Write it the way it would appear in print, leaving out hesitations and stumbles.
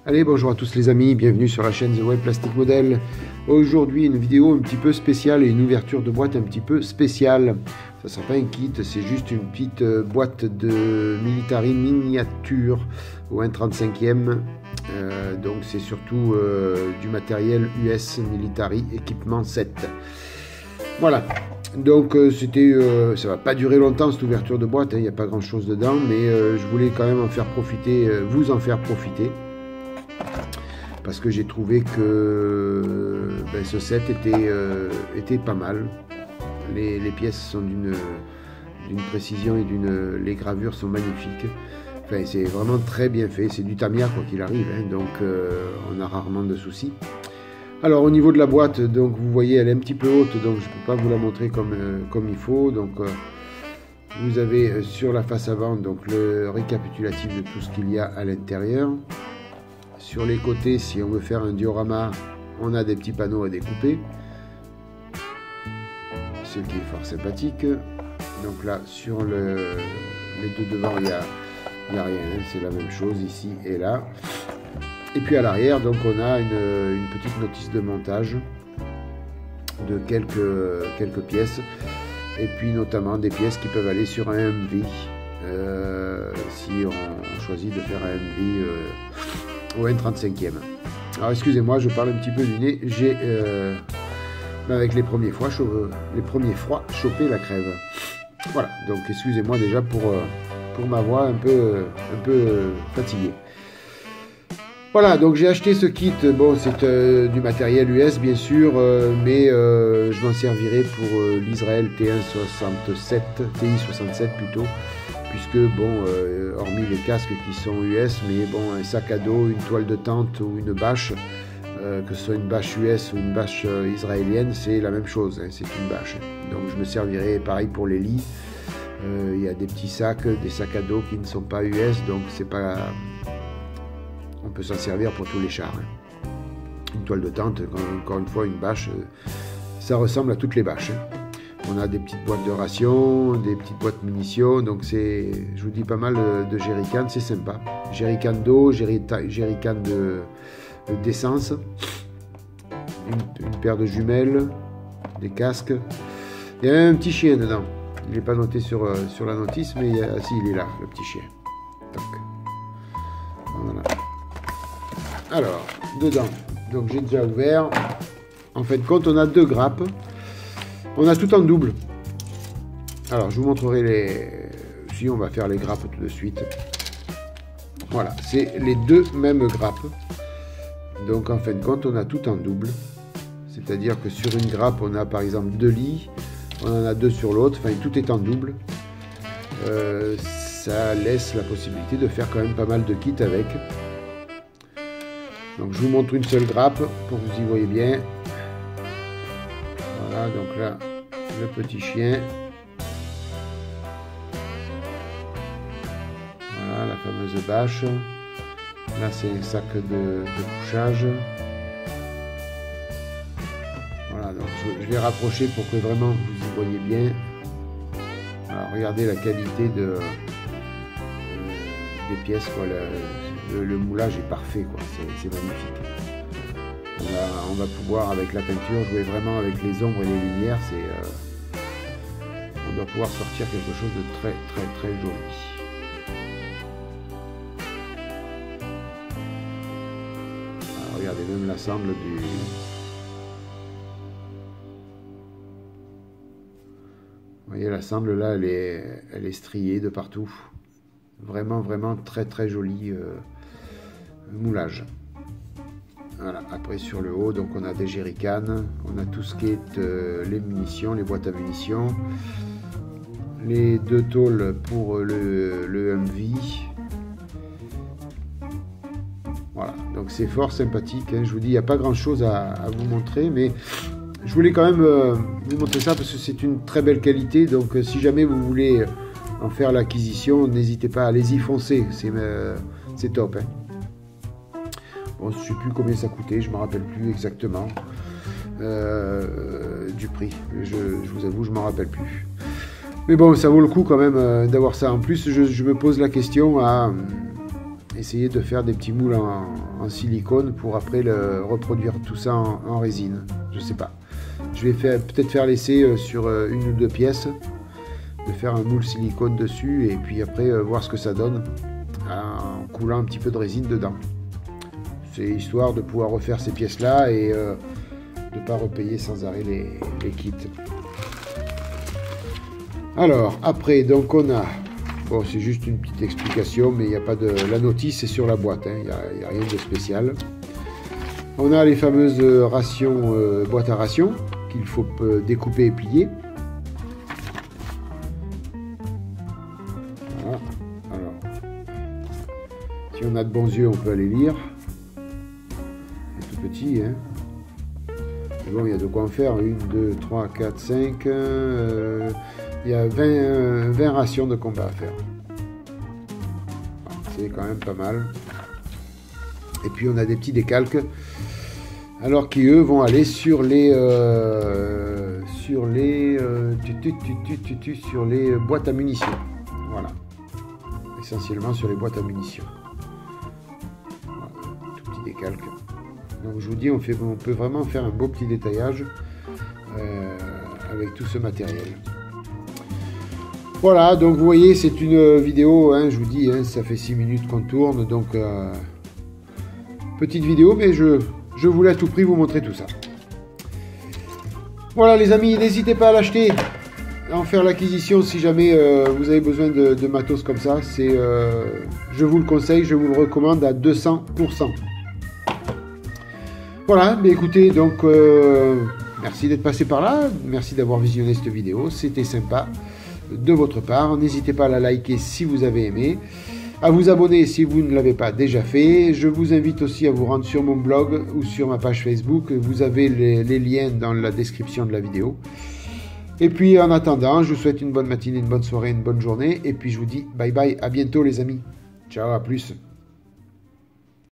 Allez, bonjour à tous les amis, bienvenue sur la chaîne The Web Plastic Model. Aujourd'hui, une vidéo un petit peu spéciale et une ouverture de boîte un petit peu spéciale. Ça ne sera pas un kit, c'est juste une petite boîte de military miniature au 1/35e. Donc c'est surtout du matériel US Military Equipment 7. Voilà. Donc ça va pas durer longtemps cette ouverture de boîte, il n'y a pas grand chose dedans, mais je voulais quand même en faire profiter, vous en faire profiter. Parce que j'ai trouvé que ce set était pas mal. Les pièces sont d'une précision et les gravures sont magnifiques. Enfin, c'est vraiment très bien fait. C'est du Tamiya quoi qu'il arrive, hein, donc on a rarement de soucis. Alors au niveau de la boîte, donc vous voyez, elle est un petit peu haute, donc je ne peux pas vous la montrer comme il faut. Donc vous avez sur la face avant donc le récapitulatif de tout ce qu'il y a à l'intérieur. Sur les côtés, si on veut faire un diorama, on a des petits panneaux à découper, ce qui est fort sympathique. Donc là, sur les deux devant, il n'y a rien, hein, c'est la même chose ici et là. Et puis à l'arrière, donc on a une petite notice de montage de quelques pièces, et puis notamment des pièces qui peuvent aller sur un MV, si on choisit de faire un MV au 1/35e. Alors excusez-moi, je parle un petit peu du nez. J'ai avec les premiers froids chopé la crève. Voilà, donc excusez-moi déjà pour ma voix un peu fatiguée. Voilà, donc j'ai acheté ce kit. Bon, c'est du matériel US bien sûr, mais je m'en servirai pour l'Israël TI-67 plutôt. Puisque, bon, hormis les casques qui sont US, mais bon, un sac à dos, une toile de tente ou une bâche, que ce soit une bâche US ou une bâche israélienne, c'est la même chose, hein, c'est une bâche. Donc je me servirai pareil pour les lits. Il y a des petits sacs, des sacs à dos qui ne sont pas US, donc c'est pas... on peut s'en servir pour tous les chars. Hein. Une toile de tente, encore une fois, une bâche, ça ressemble à toutes les bâches. Hein. On a des petites boîtes de rations, des petites boîtes munitions, donc c'est, je vous dis, pas mal de jerrycans, c'est sympa. Jerrycan d'eau, jerrycan d'essence, une paire de jumelles, des casques. Il y a un petit chien dedans. Il n'est pas noté sur la notice, mais si, il est là, le petit chien. Voilà. Alors, dedans, donc j'ai déjà ouvert. En fin de compte, on a deux grappes. On a tout en double. Alors, je vous montrerai si on va faire les grappes tout de suite. Voilà, c'est les deux mêmes grappes. Donc, en fin de compte, on a tout en double. C'est-à-dire que sur une grappe, on a par exemple deux lits. On en a deux sur l'autre. Enfin, tout est en double. Ça laisse la possibilité de faire quand même pas mal de kits avec. Donc, je vous montre une seule grappe pour que vous y voyez bien. Voilà, donc là, le petit chien. Voilà, la fameuse bâche. Là, c'est un sac de couchage. Voilà, donc je vais rapprocher pour que vraiment vous y voyez bien. Alors, regardez la qualité des pièces, quoi. Le moulage est parfait, quoi. C'est magnifique. On va pouvoir, avec la peinture, jouer vraiment avec les ombres et les lumières. On doit pouvoir sortir quelque chose de très très très joli. Alors, regardez même l'ensemble du... Vous voyez, l'ensemble là, elle est striée de partout. Vraiment vraiment très très joli moulage. Voilà, après sur le haut, donc on a des jerrycans, on a tout ce qui est les munitions, les boîtes à munitions, les deux tôles pour le MV. Voilà, donc c'est fort sympathique, hein. Je vous dis, il n'y a pas grand chose à vous montrer, mais je voulais quand même vous montrer ça parce que c'est une très belle qualité. Donc si jamais vous voulez en faire l'acquisition, n'hésitez pas, allez-y, foncez, c'est top. Hein. Bon, je ne sais plus combien ça coûtait, je ne me rappelle plus exactement du prix. Je vous avoue, je ne m'en rappelle plus. Mais bon, ça vaut le coup quand même d'avoir ça. En plus, je me pose la question à essayer de faire des petits moules en silicone pour après reproduire tout ça en résine. Je sais pas. Je vais peut-être faire l'essai sur une ou deux pièces, de faire un moule silicone dessus et puis après voir ce que ça donne en coulant un petit peu de résine dedans. C'est histoire de pouvoir refaire ces pièces-là et de ne pas repayer sans arrêt les kits. Alors, après, donc on a... Bon, c'est juste une petite explication, mais il n'y a pas de... La notice, c'est sur la boîte, hein, il n'y a rien de spécial. On a les fameuses rations, boîtes à rations, qu'il faut découper et plier. Voilà. Alors, si on a de bons yeux, on peut aller lire. C'est tout petit, hein. Mais bon, il y a de quoi en faire. 1, 2, 3, 4, 5... il y a 20 rations de combat à faire. C'est quand même pas mal. Et puis on a des petits décalques. Alors qui eux vont aller sur les boîtes à munitions. Voilà. Essentiellement sur les boîtes à munitions. Voilà, tout petit décalque. Donc je vous dis, on peut vraiment faire un beau petit détaillage avec tout ce matériel. Voilà, donc vous voyez, c'est une vidéo, hein, je vous dis, hein, ça fait 6 minutes qu'on tourne, donc petite vidéo, mais je voulais à tout prix vous montrer tout ça. Voilà les amis, n'hésitez pas à l'acheter, à en faire l'acquisition si jamais vous avez besoin de matos comme ça. Je vous le conseille, je vous le recommande à 200%. Voilà, mais écoutez, donc merci d'être passé par là, merci d'avoir visionné cette vidéo, c'était sympa de votre part. N'hésitez pas à la liker si vous avez aimé, à vous abonner si vous ne l'avez pas déjà fait. Je vous invite aussi à vous rendre sur mon blog ou sur ma page Facebook. Vous avez les liens dans la description de la vidéo. Et puis en attendant, je vous souhaite une bonne matinée, une bonne soirée, une bonne journée. Et puis je vous dis bye bye, à bientôt les amis. Ciao, à plus.